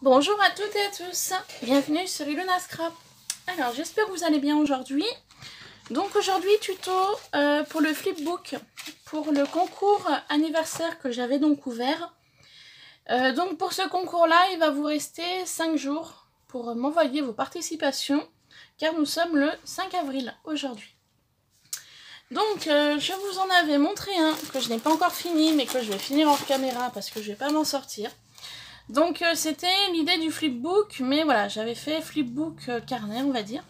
Bonjour à toutes et à tous, bienvenue sur Ilona Scrap. Alors j'espère que vous allez bien aujourd'hui. Donc aujourd'hui tuto pour le flipbook, pour le concours anniversaire que j'avais donc ouvert. Donc pour ce concours là il va vous rester 5 jours pour m'envoyer vos participations car nous sommes le 5 avril aujourd'hui. Donc je vous en avais montré un que je n'ai pas encore fini mais que je vais finir hors caméra parce que je vais pas m'en sortir. Donc c'était l'idée du flipbook, mais voilà, j'avais fait flipbook carnet, on va dire.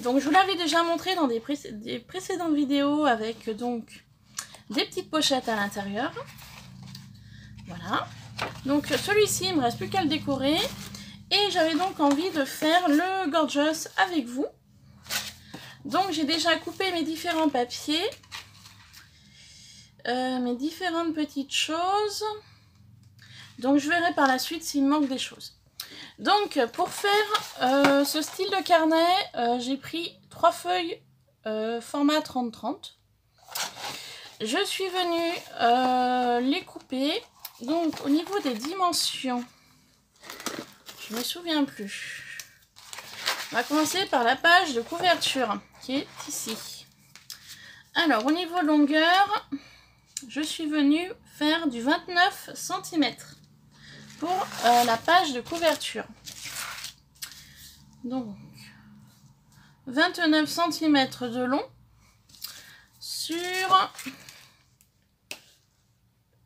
Donc je vous l'avais déjà montré dans des précédentes vidéos avec donc des petites pochettes à l'intérieur. Voilà. Donc celui-ci, il me reste plus qu'à le décorer. Et j'avais donc envie de faire le Gorgeous avec vous. Donc j'ai déjà coupé mes différents papiers. Mes différentes petites choses. Donc je verrai par la suite s'il me manque des choses. Donc pour faire ce style de carnet, j'ai pris 3 feuilles format 30-30. Je suis venue les couper. Donc au niveau des dimensions, je me souviens plus. On va commencer par la page de couverture qui est ici. Alors au niveau longueur, je suis venue faire du 29 cm. Pour la page de couverture. Donc 29 cm de long sur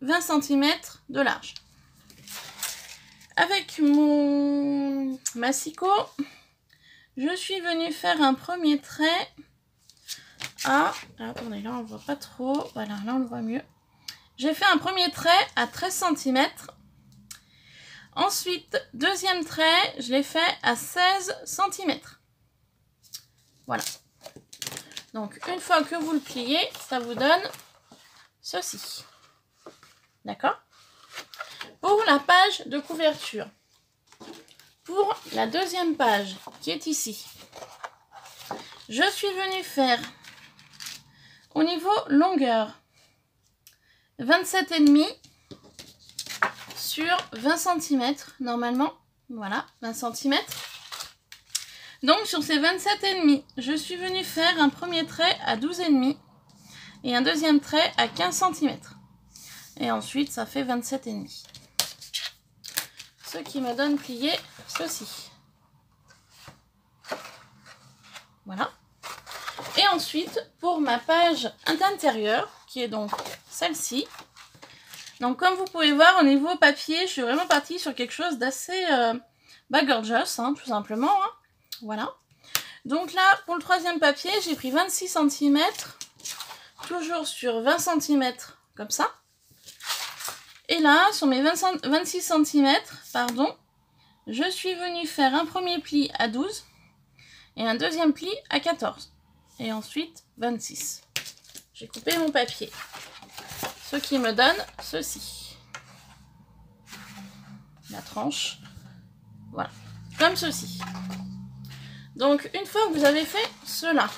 20 cm de large. Avec mon massicot, je suis venue faire un premier trait à... Attendez, là on ne voit pas trop. Voilà, là on le voit mieux. J'ai fait un premier trait à 13 cm. Ensuite, deuxième trait, je l'ai fait à 16 cm. Voilà. Donc, une fois que vous le pliez, ça vous donne ceci. D'accord? Pour la page de couverture, pour la deuxième page qui est ici, je suis venue faire au niveau longueur 27,5 sur 20 cm normalement. Voilà, 20 cm. Donc sur ces 27,5, je suis venue faire un premier trait à 12,5 et un deuxième trait à 15 cm. Et ensuite ça fait 27,5. Ce qui me donne plié ceci. Voilà. Et ensuite pour ma page d'intérieur, qui est donc celle-ci. Donc comme vous pouvez voir au niveau papier, je suis vraiment partie sur quelque chose d'assez gorgeous, hein, tout simplement. Hein. Voilà. Donc là, pour le troisième papier, j'ai pris 26 cm, toujours sur 20 cm, comme ça. Et là, sur mes 26 cm, pardon, je suis venue faire un premier pli à 12 et un deuxième pli à 14. Et ensuite 26. J'ai coupé mon papier. Ce qui me donne ceci. La tranche. Voilà. Comme ceci. Donc, une fois que vous avez fait cela,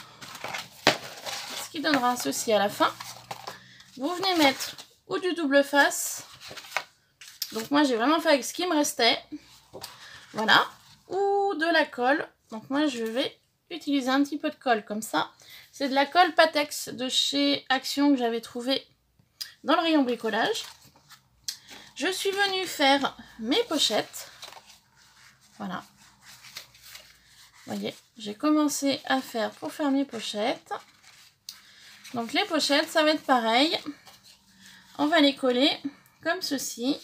ce qui donnera ceci à la fin, vous venez mettre ou du double face. Donc, moi, j'ai vraiment fait avec ce qui me restait. Voilà. Ou de la colle. Donc, moi, je vais utiliser un petit peu de colle comme ça. C'est de la colle Patex de chez Action que j'avais trouvé dans le rayon bricolage. Je suis venue faire mes pochettes. Voilà. Vous voyez, j'ai commencé à faire pour faire mes pochettes. Donc les pochettes, ça va être pareil. On va les coller comme ceci.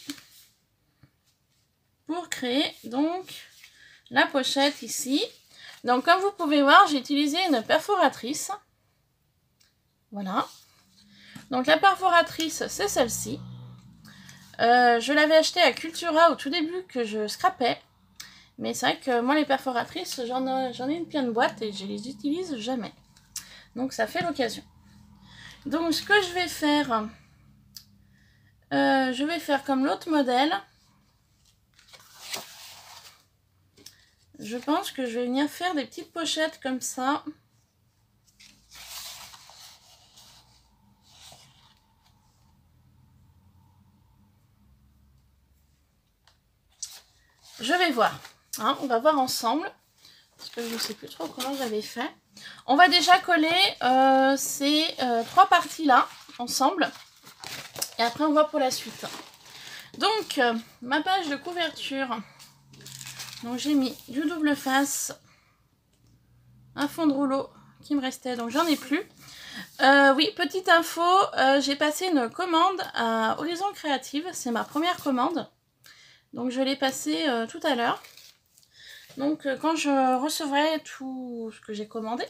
Pour créer donc la pochette ici. Donc comme vous pouvez voir, j'ai utilisé une perforatrice. Voilà. Donc la perforatrice, c'est celle-ci. Je l'avais achetée à Cultura au tout début que je scrapais. Mais c'est vrai que moi les perforatrices, j'en ai une pleine boîte et je les utilise jamais. Donc ça fait l'occasion. Donc ce que je vais faire comme l'autre modèle. Je pense que je vais venir faire des petites pochettes comme ça. je vais voir. Hein, on va voir ensemble. Parce que je ne sais plus trop comment j'avais fait. On va déjà coller ces 3 parties-là ensemble. Et après, on va pour la suite. Donc, ma page de couverture. Donc, j'ai mis du double face. Un fond de rouleau qui me restait. Donc, j'en ai plus. Oui, petite info. J'ai passé une commande à Horizon Créative. C'est ma première commande. Donc, je l'ai passée tout à l'heure. Donc, quand je recevrai tout ce que j'ai commandé,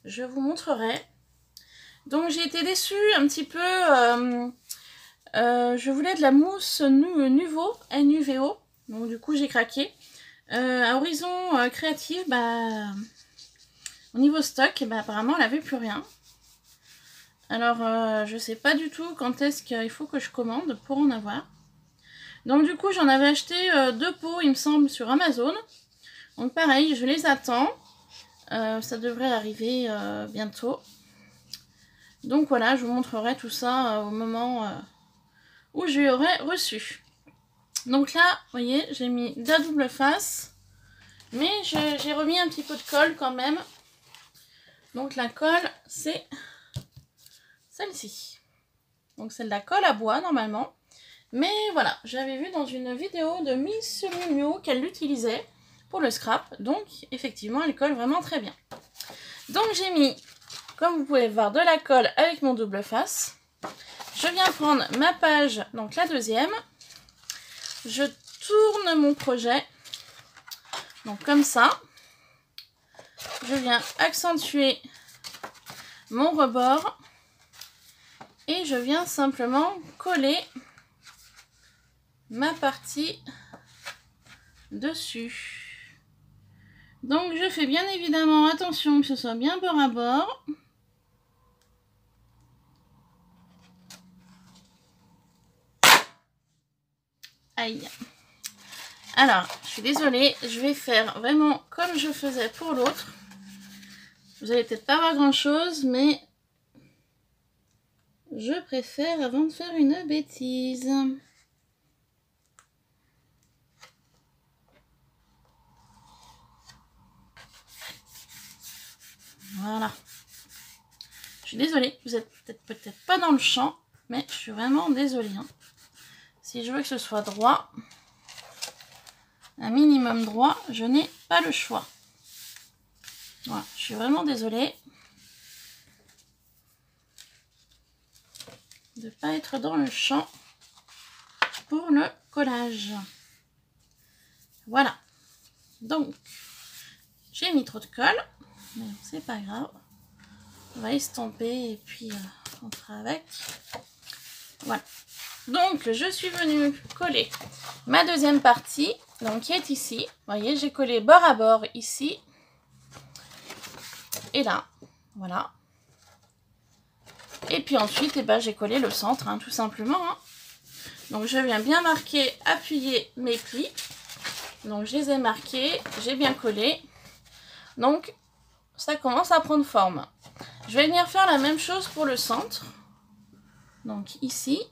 je vous montrerai. Donc, j'ai été déçue un petit peu. Je voulais de la mousse Nuvo, NUVO. Donc, du coup, j'ai craqué. À Horizon Créative, bah, au niveau stock, bah, apparemment, elle n'avait plus rien. Alors, je sais pas du tout quand est-ce qu'il faut que je commande pour en avoir. Donc, du coup, j'en avais acheté 2 pots, il me semble, sur Amazon. Donc pareil, je les attends. Ça devrait arriver bientôt. Donc voilà, je vous montrerai tout ça au moment où je l'aurai reçu. Donc là, vous voyez, j'ai mis de la double face. Mais j'ai remis un petit peu de colle quand même. Donc la colle, c'est celle-ci. Donc c'est de la colle à bois normalement. Mais voilà, j'avais vu dans une vidéo de Miss Miu Miu qu'elle l'utilisait pour le scrap. Donc effectivement, elle colle vraiment très bien. Donc j'ai mis, comme vous pouvez voir, de la colle avec mon double face. Je viens prendre ma page, donc la deuxième. Je tourne mon projet, donc comme ça. Je viens accentuer mon rebord. Et je viens simplement coller ma partie dessus. Donc je fais bien évidemment attention que ce soit bien bord à bord. Aïe. Alors, je suis désolée, je vais faire vraiment comme je faisais pour l'autre. Vous allez peut-être pas voir grand chose, mais je préfère avant de faire une bêtise. Voilà. Je suis désolée, vous êtes peut-être pas dans le champ, mais je suis vraiment désolée. Hein. Si je veux que ce soit droit, un minimum droit, je n'ai pas le choix. Voilà, je suis vraiment désolée de ne pas être dans le champ pour le collage. Voilà. Donc, j'ai mis trop de colle, mais c'est pas grave. On va estomper et puis on fera avec. Voilà. Donc, je suis venue coller ma deuxième partie, donc qui est ici. Vous voyez, j'ai collé bord à bord ici. Et là, voilà. Et puis ensuite, eh ben, j'ai collé le centre, hein, tout simplement. Hein. Donc, je viens bien marquer, appuyer mes plis. Donc, je les ai marqués, j'ai bien collé. Donc, ça commence à prendre forme. Je vais venir faire la même chose pour le centre. Donc, ici.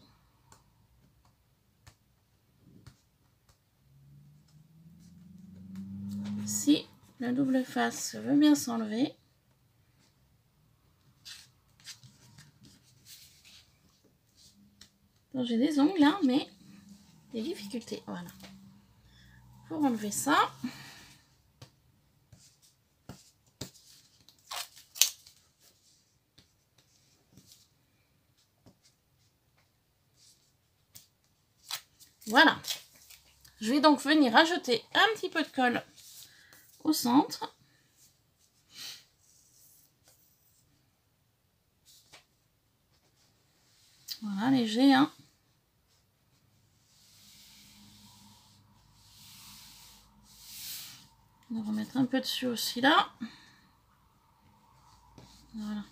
Si la double face veut bien s'enlever. J'ai des ongles, hein, mais des difficultés. Voilà. Pour enlever ça. Voilà. Je vais donc venir ajouter un petit peu de colle au centre. Voilà, léger, hein. On va remettre un peu dessus aussi là. Voilà.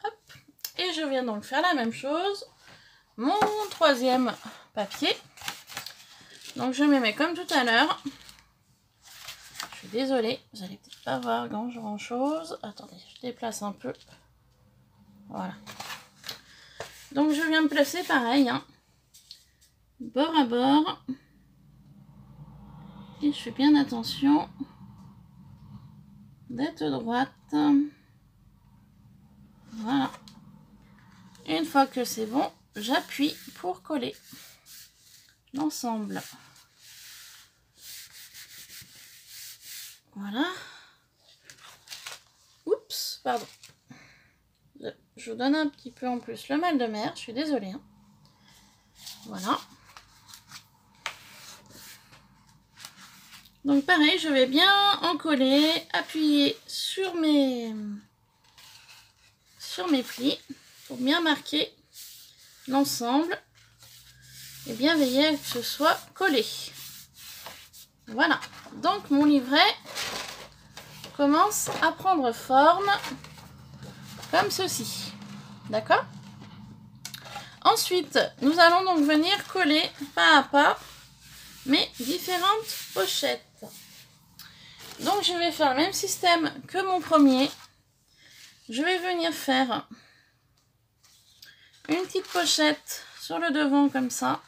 Hop. Et je viens donc faire la même chose. Mon troisième papier. Donc je me mets comme tout à l'heure. Je suis désolée, vous allez peut-être pas voir grand chose. Attendez, je déplace un peu. Voilà. Donc je viens me placer pareil, hein. Bord à bord. Et je fais bien attention d'être droite. Voilà. Une fois que c'est bon, j'appuie pour coller l'ensemble. Voilà. Oups, pardon. Je vous donne un petit peu en plus le mal de mer, je suis désolée. Hein. Voilà. Donc pareil, je vais bien en coller, appuyer sur mes plis pour bien marquer l'ensemble et bien veiller à ce que ce soit collé. Voilà, donc mon livret commence à prendre forme comme ceci. D'accord? Ensuite, nous allons donc venir coller pas à pas mes différentes pochettes. Donc je vais faire le même système que mon premier. Je vais venir faire une petite pochette sur le devant comme ça.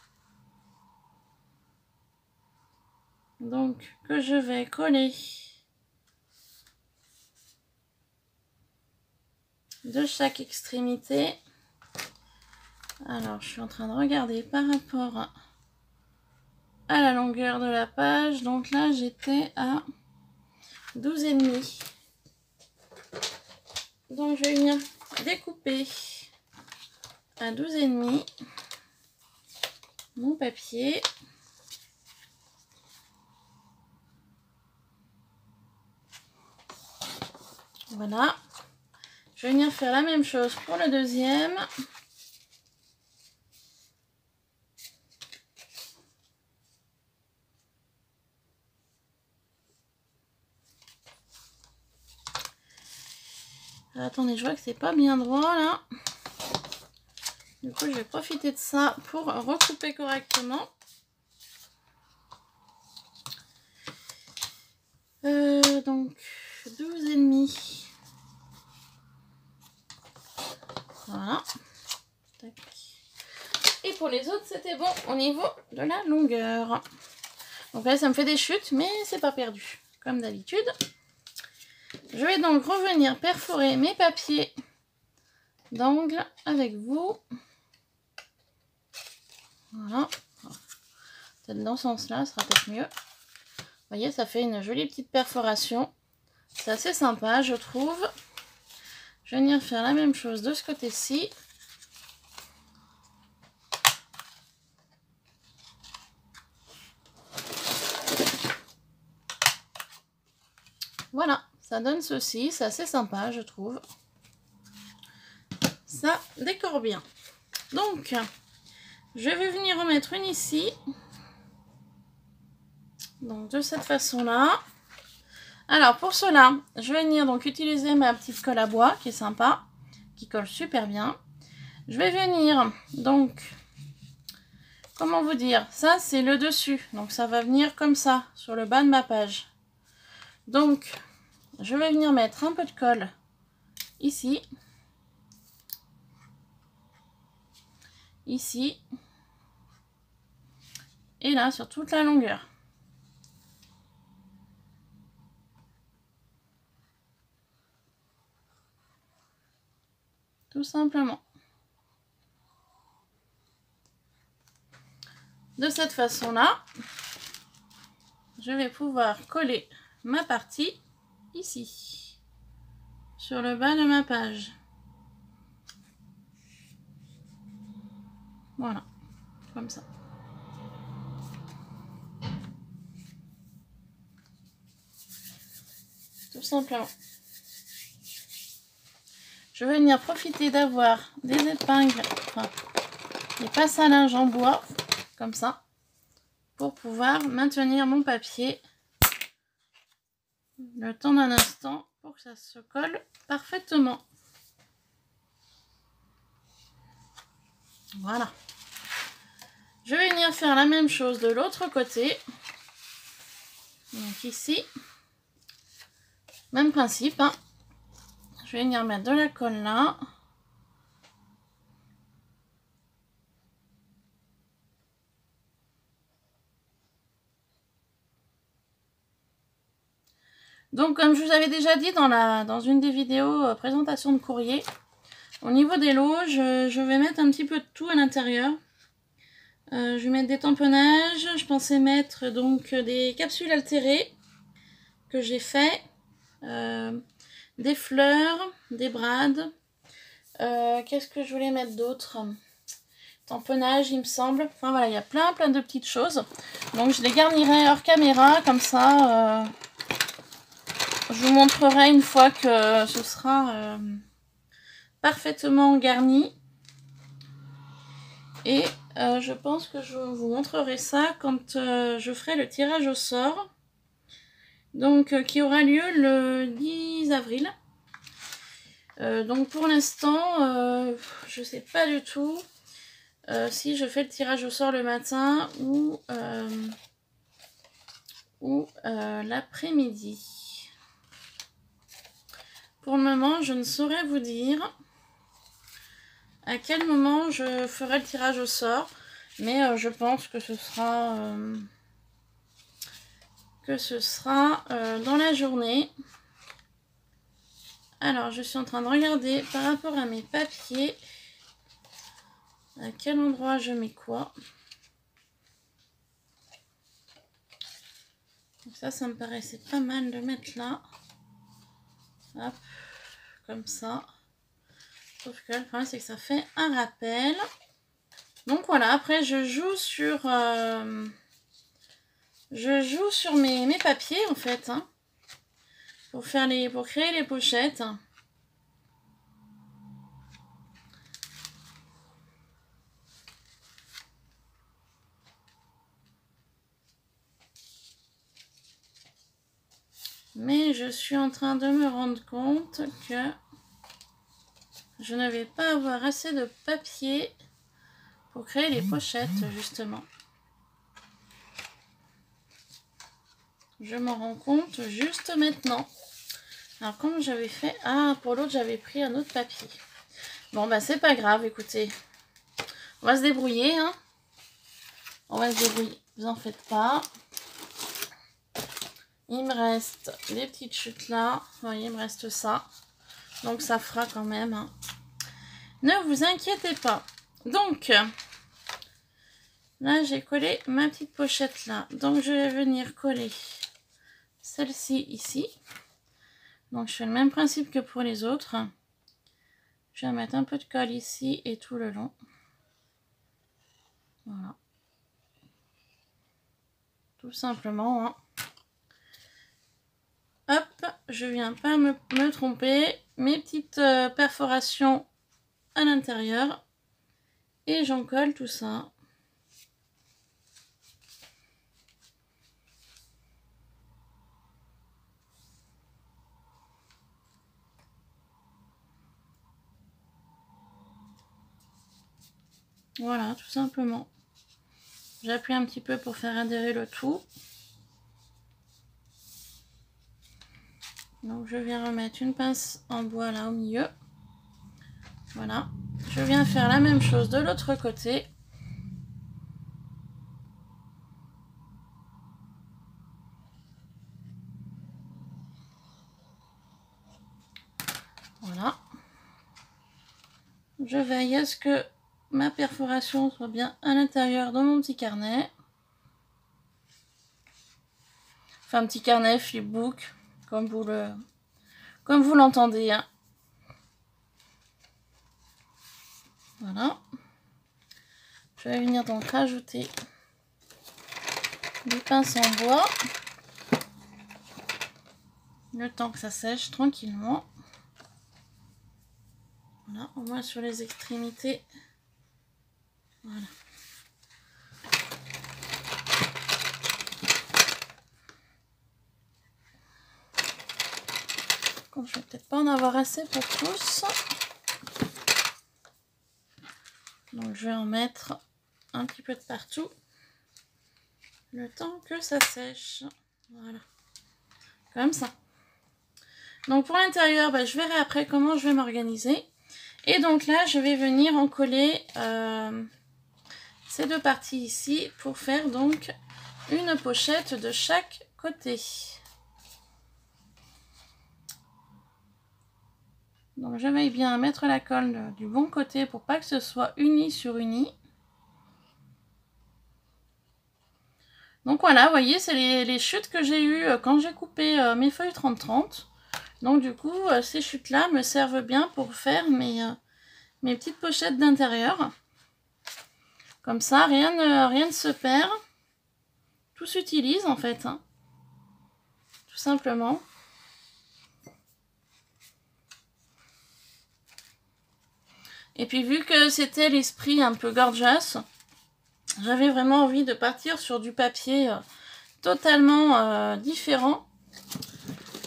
Donc que je vais coller de chaque extrémité. Alors je suis en train de regarder par rapport à la longueur de la page. Donc là j'étais à 12,5. Donc je vais venir découper à 12,5 mon papier. Voilà. Je vais venir faire la même chose pour le deuxième. Attendez, je vois que c'est pas bien droit là. Du coup, je vais profiter de ça pour recouper correctement. Donc 12,5. Voilà. Tac. Et pour les autres, c'était bon au niveau de la longueur. Donc là, ça me fait des chutes, mais c'est pas perdu, comme d'habitude. Je vais donc revenir perforer mes papiers d'angle avec vous. Voilà. Peut-être dans ce sens-là, ça sera peut-être mieux. Vous voyez, ça fait une jolie petite perforation. C'est assez sympa, je trouve. Je vais venir faire la même chose de ce côté-ci. Voilà, ça donne ceci. C'est assez sympa, je trouve. Ça décore bien. Donc, je vais venir en mettre une ici. Donc, de cette façon-là. Alors, pour cela, je vais venir donc utiliser ma petite colle à bois qui est sympa, qui colle super bien. Je vais venir donc, comment vous dire, ça c'est le dessus, donc ça va venir comme ça sur le bas de ma page. Donc, je vais venir mettre un peu de colle ici, ici et là sur toute la longueur. Tout simplement. De cette façon-là, je vais pouvoir coller ma partie ici, sur le bas de ma page. Voilà, comme ça. Tout simplement. Je vais venir profiter d'avoir des épingles, enfin des passes à linge en bois, comme ça, pour pouvoir maintenir mon papier le temps d'un instant pour que ça se colle parfaitement. Voilà. Je vais venir faire la même chose de l'autre côté. Donc ici, même principe, hein. Je vais venir mettre de la colle là. Donc comme je vous avais déjà dit dans une des vidéos présentation de courrier, au niveau des lots, je vais mettre un petit peu de tout à l'intérieur. Je vais mettre des tamponnages, je pensais mettre donc des capsules altérées que j'ai fait, des fleurs, des brades. Qu'est-ce que je voulais mettre d'autre? Tamponnage, il me semble. Enfin voilà, il y a plein de petites choses. Donc je les garnirai hors caméra, comme ça je vous montrerai une fois que ce sera parfaitement garni. Et je pense que je vous montrerai ça quand je ferai le tirage au sort. Donc qui aura lieu le 10 avril. Donc pour l'instant, je sais pas du tout si je fais le tirage au sort le matin ou l'après-midi. Pour le moment, je ne saurais vous dire à quel moment je ferai le tirage au sort, mais je pense que ce sera dans la journée. Alors, je suis en train de regarder par rapport à mes papiers à quel endroit je mets quoi. Donc ça me paraissait pas mal de mettre là. Hop, comme ça. Sauf que le problème, c'est que ça fait un rappel. Donc voilà, après je joue sur mes papiers en fait, hein, pour créer les pochettes. Mais je suis en train de me rendre compte que je ne vais pas avoir assez de papier pour créer les pochettes, justement. Je m'en rends compte juste maintenant. Alors, comme j'avais fait... Ah, pour l'autre, j'avais pris un autre papier. Bon, bah, c'est pas grave, écoutez. On va se débrouiller, hein. On va se débrouiller, vous en faites pas. Il me reste les petites chutes là. Vous voyez, il me reste ça. Donc ça fera quand même. Hein. Ne vous inquiétez pas. Donc, là j'ai collé ma petite pochette là. Donc je vais venir coller celle-ci ici. Donc je fais le même principe que pour les autres. Je vais mettre un peu de colle ici et tout le long. Voilà. Tout simplement. Hein. Hop, je viens pas me tromper. Mes petites perforations à l'intérieur. Et j'en colle tout ça. Voilà, tout simplement. J'appuie un petit peu pour faire adhérer le tout. Donc je viens remettre une pince en bois là au milieu. Voilà. Je viens faire la même chose de l'autre côté. Voilà. Je veille à ce que ma perforation soit bien à l'intérieur de mon petit carnet. Enfin, un petit carnet flipbook, comme vous l'entendez. Hein. Voilà. Je vais venir donc rajouter des pinces en bois. Le temps que ça sèche tranquillement. Voilà, au moins sur les extrémités. Voilà. Bon, je vais peut-être pas en avoir assez pour tous. Donc je vais en mettre un petit peu de partout. Le temps que ça sèche. Voilà. Comme ça. Donc pour l'intérieur, bah, je verrai après comment je vais m'organiser. Et donc là, je vais venir en coller ces deux parties ici pour faire donc une pochette de chaque côté. Donc je veille bien à mettre la colle du bon côté pour pas que ce soit uni sur uni. Donc voilà, vous voyez, c'est les chutes que j'ai eues quand j'ai coupé mes feuilles 30-30. Donc du coup, ces chutes-là me servent bien pour faire mes petites pochettes d'intérieur. Comme ça, rien ne se perd. Tout s'utilise en fait, hein. Tout simplement. Et puis vu que c'était l'esprit un peu gorgeous, j'avais vraiment envie de partir sur du papier totalement différent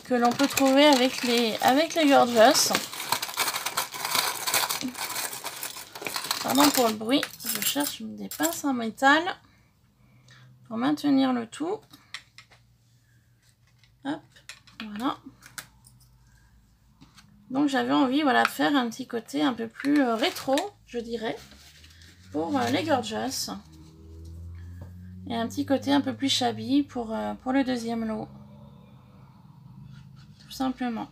que l'on peut trouver avec les gorgeous. Pardon pour le bruit, je cherche des pinces en métal pour maintenir le tout. Hop, voilà. Donc j'avais envie, voilà, de faire un petit côté un peu plus rétro, je dirais, pour les gorgeous. Et un petit côté un peu plus shabby pour le deuxième lot. Tout simplement.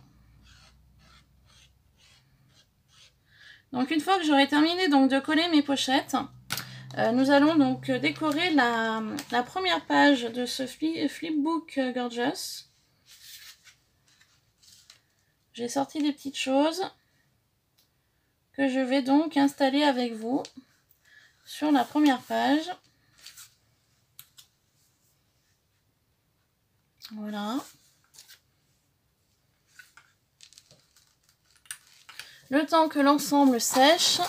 Donc une fois que j'aurai terminé donc de coller mes pochettes, nous allons donc décorer la première page de ce flipbook gorgeous. J'ai sorti des petites choses que je vais donc installer avec vous sur la première page. Voilà. Le temps que l'ensemble sèche,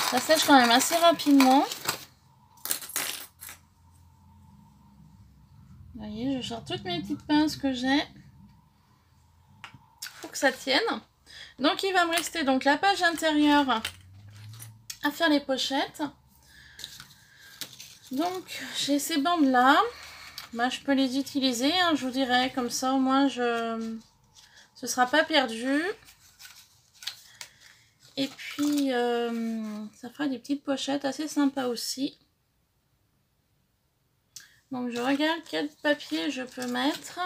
ça sèche quand même assez rapidement. Vous voyez, je sors toutes mes petites pinces que j'ai. Faut que ça tienne. Donc il va me rester donc la page intérieure à faire les pochettes. Donc j'ai ces bandes là. Bah, je peux les utiliser, hein, je vous dirais, comme ça au moins ce sera pas perdu. Et puis ça fera des petites pochettes assez sympas aussi. Donc je regarde quel papier je peux mettre.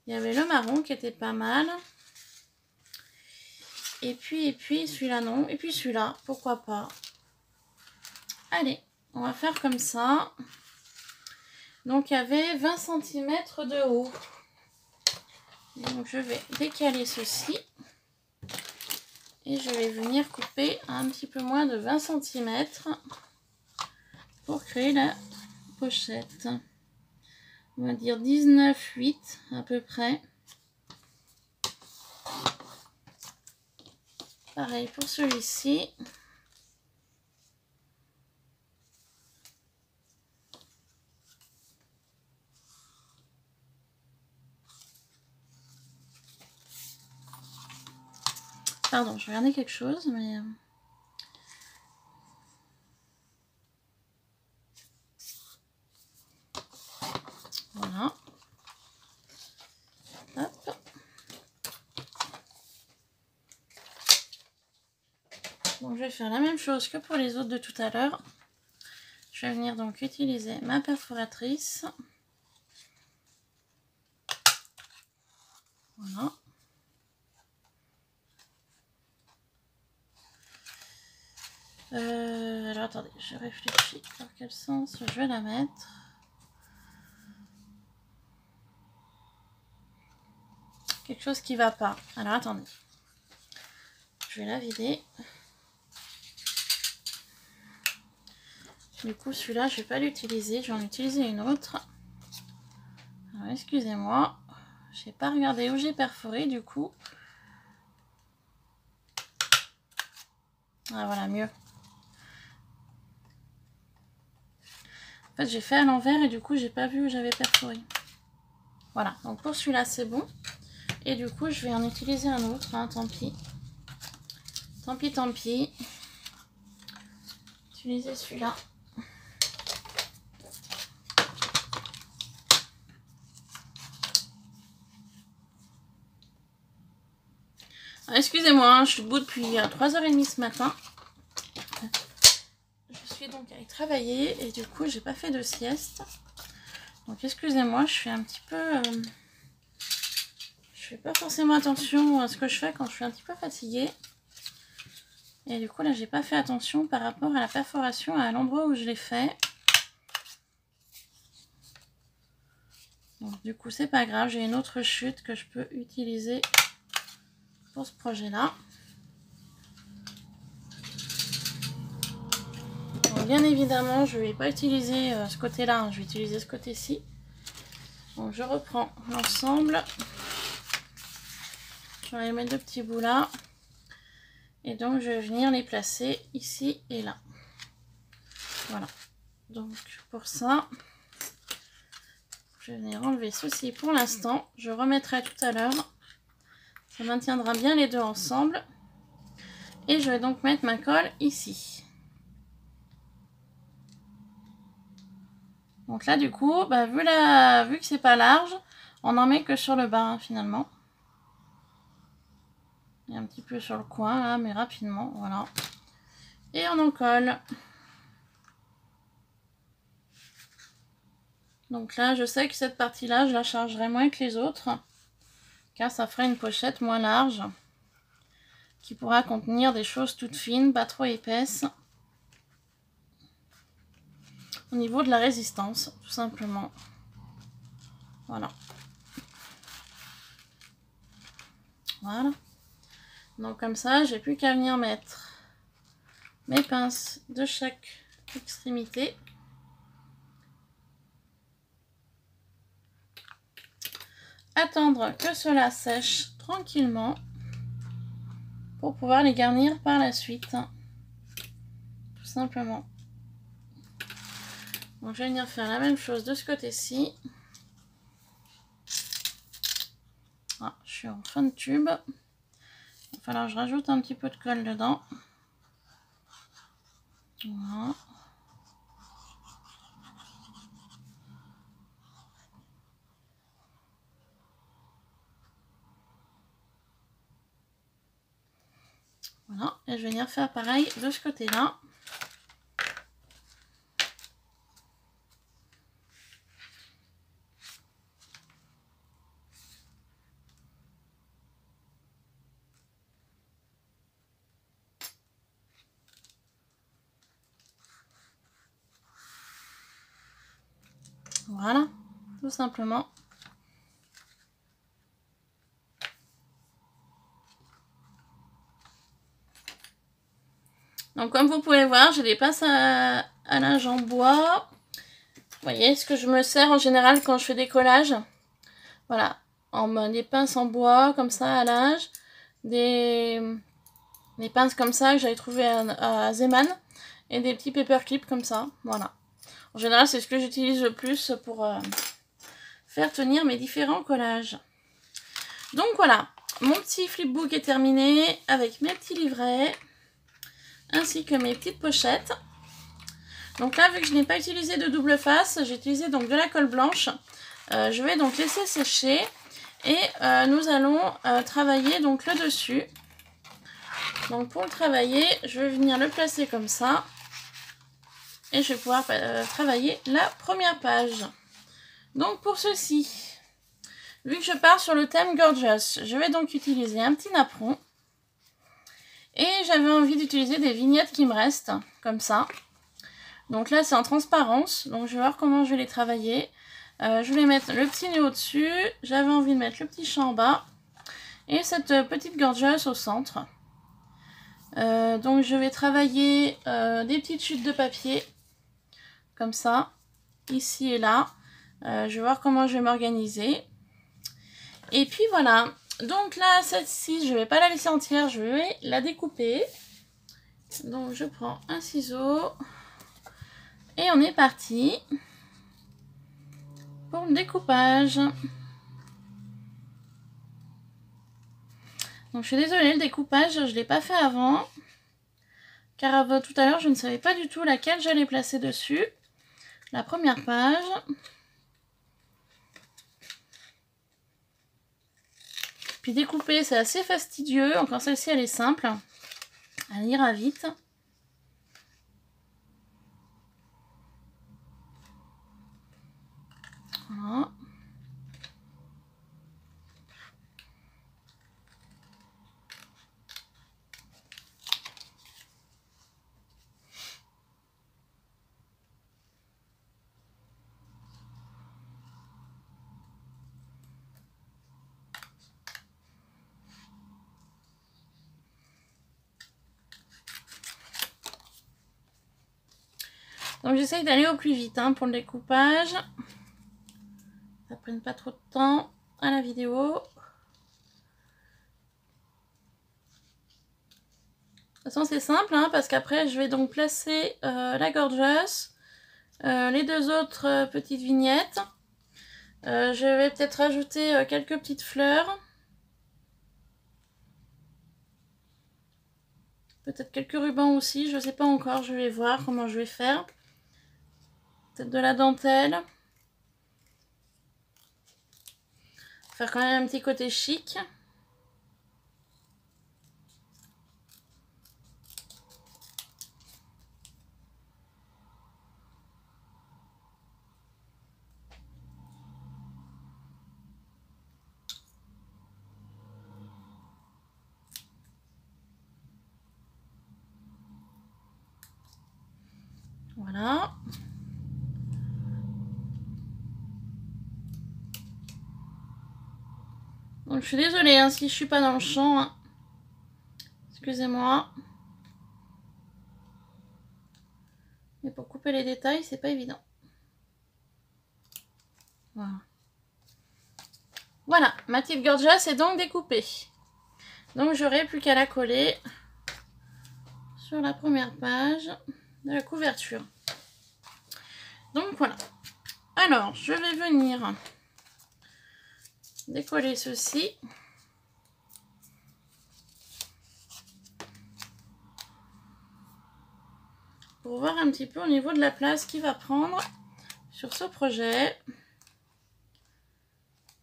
Il y avait le marron qui était pas mal. Et puis celui-là non. Et puis celui-là, pourquoi pas. Allez, on va faire comme ça. Donc il y avait 20 cm de haut. Donc je vais décaler ceci. Et je vais venir couper à un petit peu moins de 20 cm pour créer la pochette. On va dire 19,8 à peu près. Pareil pour celui-ci. Pardon, je regardais quelque chose, mais... Voilà. Hop. Donc je vais faire la même chose que pour les autres de tout à l'heure. Je vais venir donc utiliser ma perforatrice. Voilà. Alors attendez, je réfléchis dans quel sens je vais la mettre. Quelque chose qui va pas. Alors attendez. Je vais la vider. Du coup celui-là je vais pas l'utiliser, je vais en utiliser une autre. Alors excusez-moi, j'ai pas regardé où j'ai perforé du coup. Ah voilà, mieux. En fait j'ai fait à l'envers et du coup j'ai pas vu où j'avais perforé. Voilà, donc pour celui-là c'est bon. Et du coup je vais en utiliser un autre, hein, tant pis. Tant pis, tant pis. Utiliser celui-là. Excusez-moi, hein, je suis debout depuis 3h30 ce matin. Je suis donc allée travailler et du coup j'ai pas fait de sieste. Donc excusez-moi, je suis un petit peu fais pas forcément attention à ce que je fais quand je suis un petit peu fatiguée. Et du coup là j'ai pas fait attention par rapport à la perforation à l'endroit où je l'ai fait. Donc du coup c'est pas grave, j'ai une autre chute que je peux utiliser pour ce projet là. Donc, bien évidemment je vais pas utiliser ce côté là, hein, je vais utiliser ce côté-ci. Donc je reprends l'ensemble. Je vais mettre deux petits bouts là. Et donc je vais venir les placer ici et là. Voilà. Donc pour ça, je vais venir enlever ceci pour l'instant. Je remettrai tout à l'heure. Ça maintiendra bien les deux ensemble. Et je vais donc mettre ma colle ici. Donc là du coup, bah, vu que c'est pas large, on n'en met que sur le bas hein, finalement. Et un petit peu sur le coin là, mais rapidement, voilà. Et on en colle. Donc là, je sais que cette partie-là, je la chargerai moins que les autres, car ça ferait une pochette moins large, qui pourra contenir des choses toutes fines, pas trop épaisses. Au niveau de la résistance, tout simplement. Voilà. Voilà. Donc comme ça, j'ai plus qu'à venir mettre mes pinces de chaque extrémité. Attendre que cela sèche tranquillement pour pouvoir les garnir par la suite. Tout simplement. Donc je vais venir faire la même chose de ce côté-ci. Ah, je suis en fin de tube. Il va falloir que je rajoute un petit peu de colle dedans. Voilà. Voilà, et je vais venir faire pareil de ce côté-là. Voilà, tout simplement. Donc comme vous pouvez voir, j'ai des pinces à linge en bois. Vous voyez ce que je me sers en général quand je fais des collages. Voilà, des pinces en bois comme ça à linge. Des pinces comme ça que j'avais trouvé à Zeman. Et des petits paperclips comme ça, voilà. En général, c'est ce que j'utilise le plus pour faire tenir mes différents collages. Donc voilà, mon petit flipbook est terminé avec mes petits livrets ainsi que mes petites pochettes. Donc là, vu que je n'ai pas utilisé de double face, j'ai utilisé donc de la colle blanche. Je vais donc laisser sécher et nous allons travailler donc le dessus. Donc pour le travailler, je vais venir le placer comme ça et je vais pouvoir travailler la première page. Donc pour ceci, vu que je pars sur le thème Gorgeous, je vais donc utiliser un petit napperon. Et j'avais envie d'utiliser des vignettes qui me restent, comme ça. Donc là, c'est en transparence. Donc je vais voir comment je vais les travailler. Je vais mettre le petit nœud au-dessus. J'avais envie de mettre le petit chat en bas. Et cette petite Gorgeous au centre. Donc je vais travailler des petites chutes de papier. Comme ça. Ici et là. Je vais voir comment je vais m'organiser. Et puis voilà. Donc là, celle-ci, je ne vais pas la laisser entière. Je vais la découper. Donc je prends un ciseau. Et on est parti pour le découpage. Donc je suis désolée, le découpage, je ne l'ai pas fait avant. Car tout à l'heure, je ne savais pas du tout laquelle j'allais placer dessus. La première page. Puis découper, c'est assez fastidieux. Encore celle-ci, elle est simple. Elle ira vite. Voilà. Donc j'essaye d'aller au plus vite pour le découpage. Ça prenne pas trop de temps à la vidéo. De toute façon c'est simple parce qu'après je vais donc placer la gorgeous, les deux autres petites vignettes. Je vais peut-être rajouter quelques petites fleurs. Peut-être quelques rubans aussi, je sais pas encore, je vais voir comment je vais faire. Peut-être de la dentelle. Faire quand même un petit côté chic. Voilà. Donc je suis désolée si je suis pas dans le champ. Excusez-moi. Mais pour couper les détails, c'est pas évident. Voilà. Voilà, ma petite gorgeous est donc découpée. Donc j'aurai plus qu'à la coller sur la première page de la couverture. Donc voilà. Alors, je vais venir décoller ceci. Pour voir un petit peu au niveau de la place qu'il va prendre sur ce projet.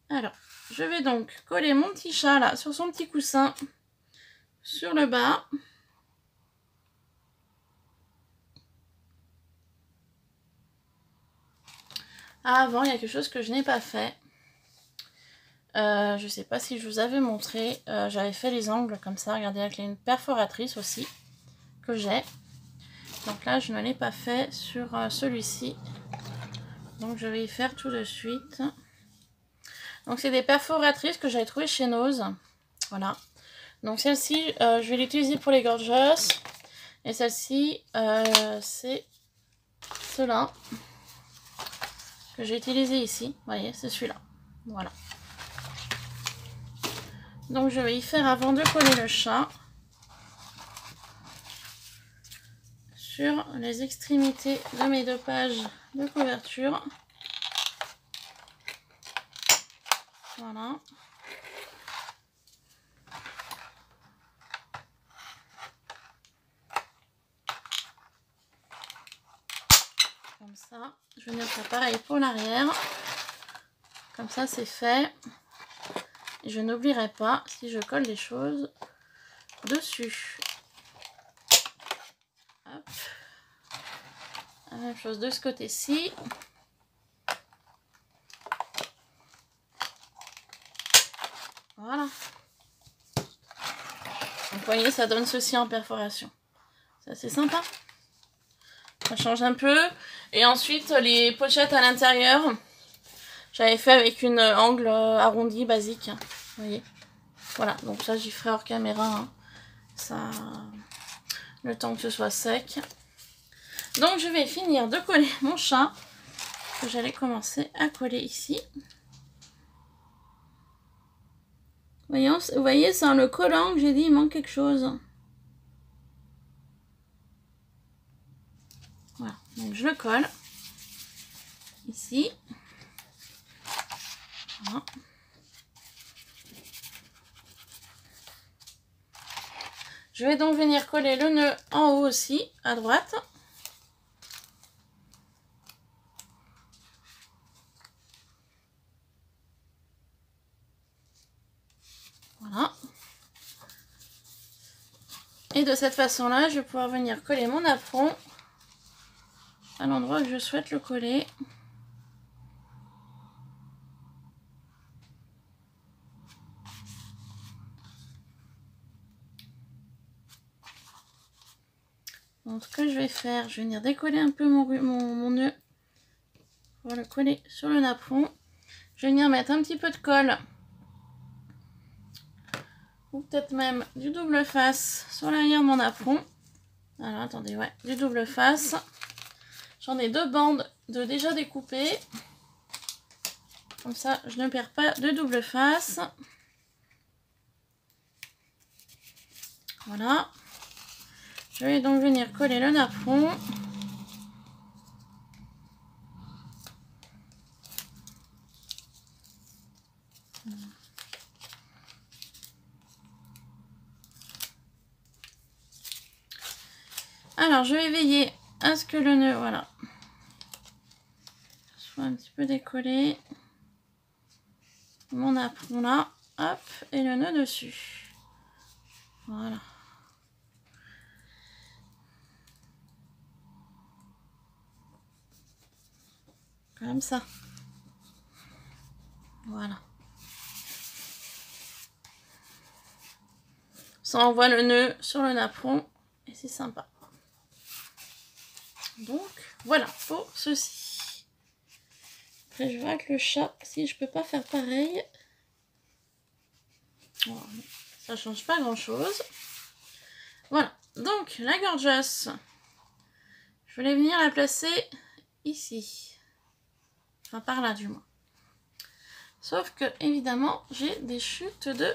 Alors, je vais donc coller mon petit chat là sur son petit coussin sur le bas. Avant, il y a quelque chose que je n'ai pas fait. Je sais pas si je vous avais montré. J'avais fait les angles comme ça. Regardez, avec une perforatrice aussi que j'ai. Donc là, je ne l'ai pas fait sur celui-ci. Donc je vais y faire tout de suite. Donc c'est des perforatrices que j'avais trouvées chez Nose. Voilà. Donc celle-ci, je vais l'utiliser pour les gorgeous. Et celle-ci, c'est cela que j'ai utilisé ici. Vous voyez, c'est celui-là. Voilà. Donc je vais y faire avant de coller le chat. Sur les extrémités de mes deux pages de couverture. Voilà. Comme ça. Je vais venir faire pareil pour l'arrière. Comme ça, c'est fait. Et je n'oublierai pas si je colle les choses dessus. Hop. La même chose de ce côté-ci. Voilà. Donc, vous voyez, ça donne ceci en perforation. C'est assez sympa. Ça change un peu. Et ensuite, les pochettes à l'intérieur, j'avais fait avec une angle arrondi basique. Vous voyez. Voilà, donc ça, j'y ferai hors caméra. Ça, le temps que ce soit sec. Donc, je vais finir de coller mon chat. Que j'allais commencer à coller ici. Vous voyez, c'est le collant que j'ai dit, il manque quelque chose. Voilà, donc je le colle. Ici. Voilà. Je vais donc venir coller le nœud en haut aussi, à droite. Voilà. Et de cette façon-là, je vais pouvoir venir coller mon apron à l'endroit où je souhaite le coller. Donc ce que je vais faire, je vais venir décoller un peu mon nœud pour le coller sur le napperon. Je vais venir mettre un petit peu de colle ou peut-être même du double face sur l'arrière de mon napperon. Alors attendez, ouais, du double face. J'en ai 2 bandes de déjà découpées. Comme ça, je ne perds pas de double face. Voilà. Je vais donc venir coller le napperon. Alors, je vais veiller à ce que le nœud, voilà, soit un petit peu décollé. Mon napperon là, hop, et le nœud dessus. Voilà. Comme ça. Voilà. Ça envoie le nœud sur le napperon et c'est sympa. Donc, voilà pour ceci. Après, je vois avec le chat si je peux pas faire pareil. Voilà. Ça change pas grand chose. Voilà. Donc, la gorgeous. Je voulais venir la placer ici. Enfin, par là du moins. Sauf que, évidemment, j'ai des chutes de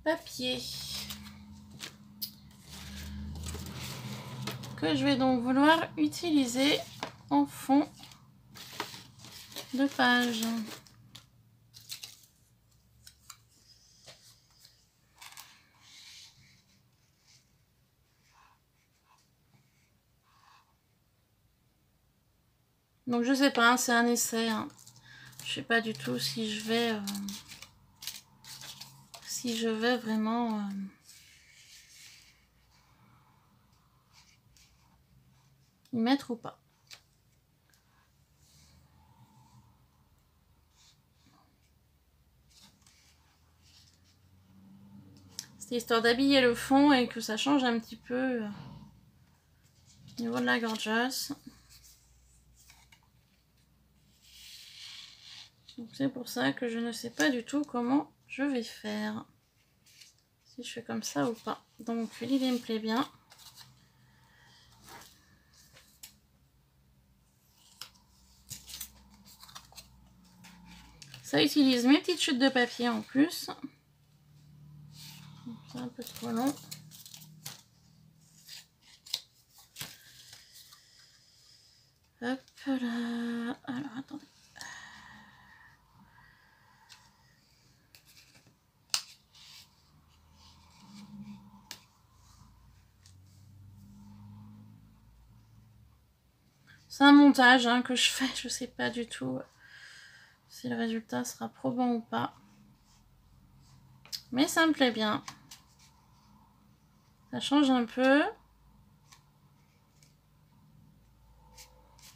papier. Que je vais donc vouloir utiliser en fond de page. Donc je sais pas, hein, c'est un essai. Hein. Je sais pas du tout si je vais vraiment y mettre ou pas. C'est histoire d'habiller le fond et que ça change un petit peu au niveau de la gorgeous. Donc c'est pour ça que je ne sais pas du tout comment je vais faire. Si je fais comme ça ou pas. Donc l'idée me plaît bien. Ça utilise mes petites chutes de papier en plus. C'est un peu trop long. Hop là. Alors attendez. C'est un montage hein, que je fais. Je sais pas du tout si le résultat sera probant ou pas. Mais ça me plaît bien. Ça change un peu.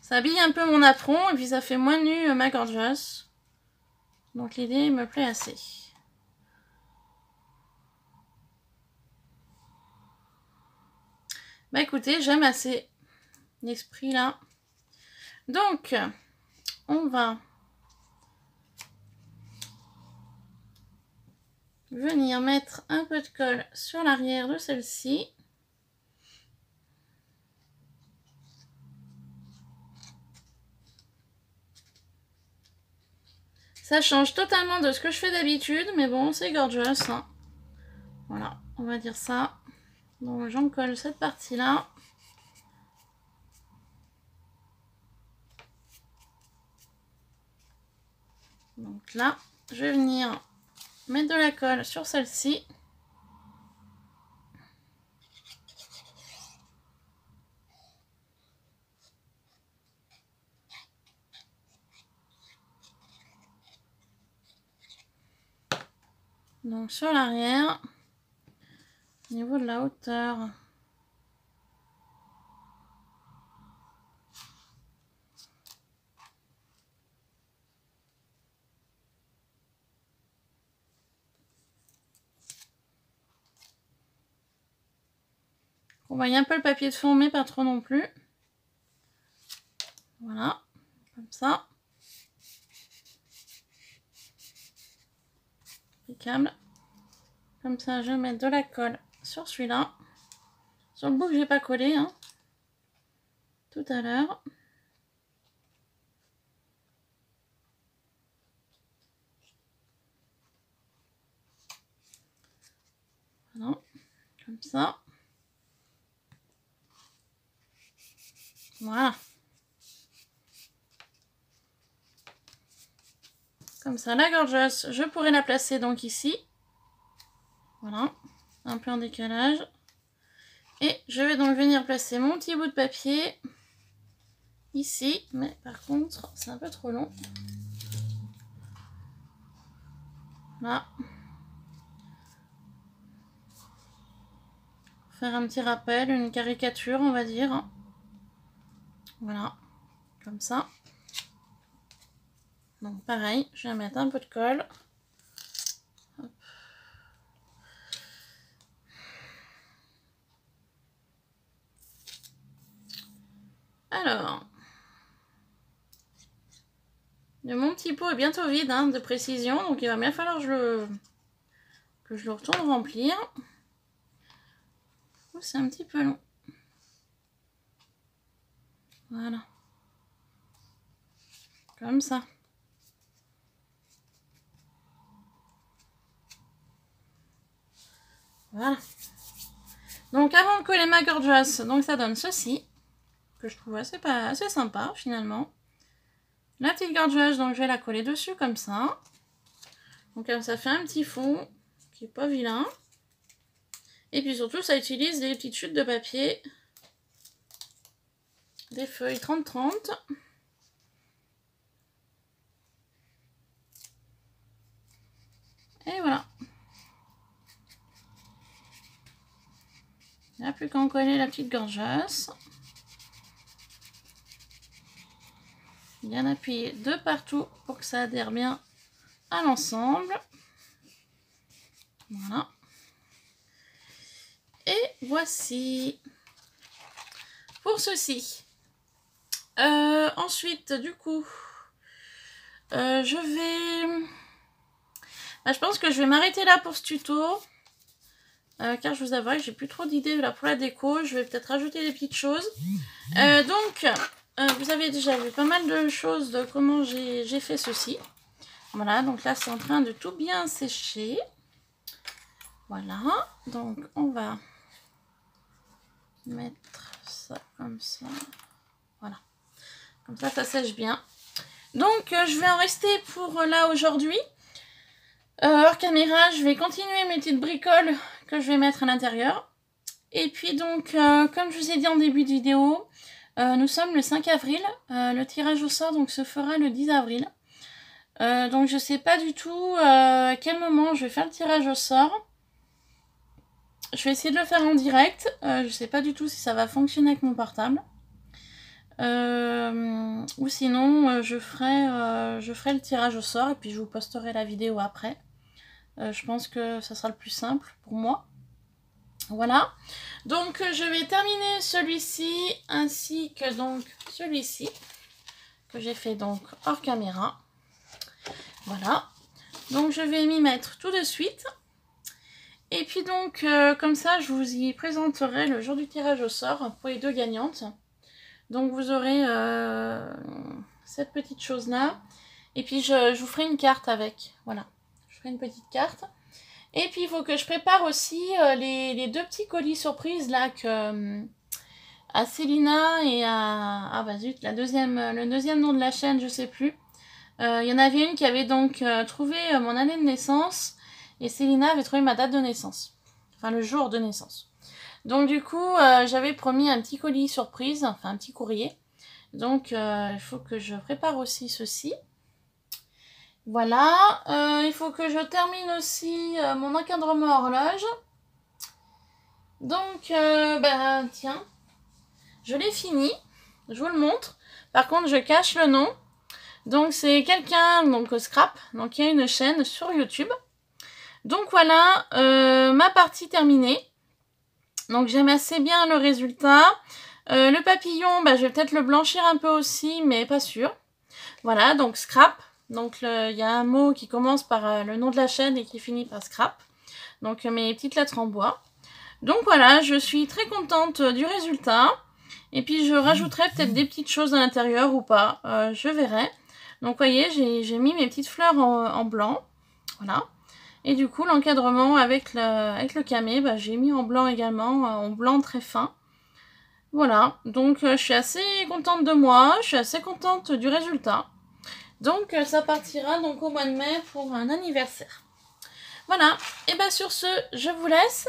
Ça habille un peu mon apron et puis ça fait moins nu ma gorgeous. Donc l'idée me plaît assez. Bah écoutez, j'aime assez l'esprit là. Donc, on va venir mettre un peu de colle sur l'arrière de celle-ci. Ça change totalement de ce que je fais d'habitude, mais bon, c'est gorgeous. Hein. Voilà, on va dire ça. Donc j'en colle cette partie-là. Donc là, je vais venir mettre de la colle sur celle-ci. Donc sur l'arrière, au niveau de la hauteur. On voit un peu le papier de fond, mais pas trop non plus. Voilà, comme ça. Impeccable. Comme ça, je vais mettre de la colle sur celui-là. Sur le bout que j'ai pas collé. Hein. tout à l'heure. Voilà, comme ça. Voilà. Comme ça, la gorgeuse, je pourrais la placer donc ici. Voilà, un peu en décalage. Et je vais donc venir placer mon petit bout de papier ici. Mais par contre, c'est un peu trop long. Là. Faire un petit rappel, une caricature, on va dire. Voilà, comme ça. Donc pareil, je vais mettre un peu de colle. Hop. Alors, mon petit pot est bientôt vide hein, de précision, donc il va bien falloir que je le retourne remplir. C'est un petit peu long. Voilà. Comme ça. Voilà. Donc avant de coller ma gorgeous, donc ça donne ceci. Que je trouve assez sympa finalement. La petite gorgeous, donc je vais la coller dessus comme ça. Donc ça fait un petit fond qui est pas vilain. Et puis surtout ça utilise des petites chutes de papier. Des feuilles 30-30. Et voilà. Il n'y a plus qu'à en coller la petite gorgeous. Bien appuyer de partout pour que ça adhère bien à l'ensemble. Voilà. Et voici pour ceci. Ensuite, du coup, je vais... je pense que je vais m'arrêter là pour ce tuto. Car je vous avoue que j'ai plus trop d'idées là pour la déco. Je vais peut-être rajouter des petites choses. Donc, vous avez déjà vu pas mal de choses de comment j'ai fait ceci. Voilà, donc là c'est en train de tout bien sécher. Voilà, donc on va mettre ça comme ça. Voilà, comme ça sèche bien. Donc je vais en rester pour là aujourd'hui. Hors caméra, je vais continuer mes petites bricoles que je vais mettre à l'intérieur. Et puis donc, comme je vous ai dit en début de vidéo, nous sommes le 5 avril. Le tirage au sort donc se fera le 10 avril. Donc je sais pas du tout à quel moment je vais faire le tirage au sort. Je vais essayer de le faire en direct. Je sais pas du tout si ça va fonctionner avec mon portable. Ou sinon je ferai le tirage au sort et puis je vous posterai la vidéo après. Je pense que ça sera le plus simple pour moi. Voilà. Donc je vais terminer celui-ci ainsi que donc celui-ci que j'ai fait donc hors caméra. Voilà. Donc je vais m'y mettre tout de suite. Et puis donc comme ça je vous y présenterai le jour du tirage au sort pour les deux gagnantes. Donc vous aurez cette petite chose là. Et puis je vous ferai une carte avec. Voilà. Je ferai une petite carte. Et puis il faut que je prépare aussi les deux petits colis surprises là que à Célina et à... Ah bah zut, le deuxième nom de la chaîne, je sais plus. Il y en avait une qui avait donc trouvé mon année de naissance. Et Célina avait trouvé ma date de naissance. Enfin le jour de naissance. Donc du coup j'avais promis un petit colis surprise. Enfin un petit courrier. Donc il faut que je prépare aussi ceci. Voilà, il faut que je termine aussi mon encadrement horloge. Donc, ben tiens, je l'ai fini, je vous le montre. Par contre, je cache le nom. Donc, c'est quelqu'un, donc Scrap, donc il y a une chaîne sur YouTube. Donc voilà, ma partie terminée. Donc j'aime assez bien le résultat. Le papillon, ben, je vais peut-être le blanchir un peu aussi, mais pas sûr. Voilà, donc Scrap. Donc il y a un mot qui commence par le nom de la chaîne et qui finit par Scrap. Donc mes petites lettres en bois. Donc voilà, je suis très contente du résultat. Et puis je rajouterai peut-être des petites choses à l'intérieur ou pas, je verrai. Donc vous voyez, j'ai mis mes petites fleurs en blanc, voilà. Et du coup l'encadrement avec le camé, bah, j'ai mis en blanc également, en blanc très fin. Voilà, donc je suis assez contente de moi, je suis assez contente du résultat. Donc ça partira donc au mois de mai pour un anniversaire. Voilà, et bien sur ce, je vous laisse.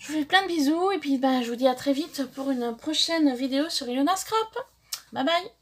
Je vous fais plein de bisous et puis je vous dis à très vite pour une prochaine vidéo sur Ilona Scrap. Bye bye.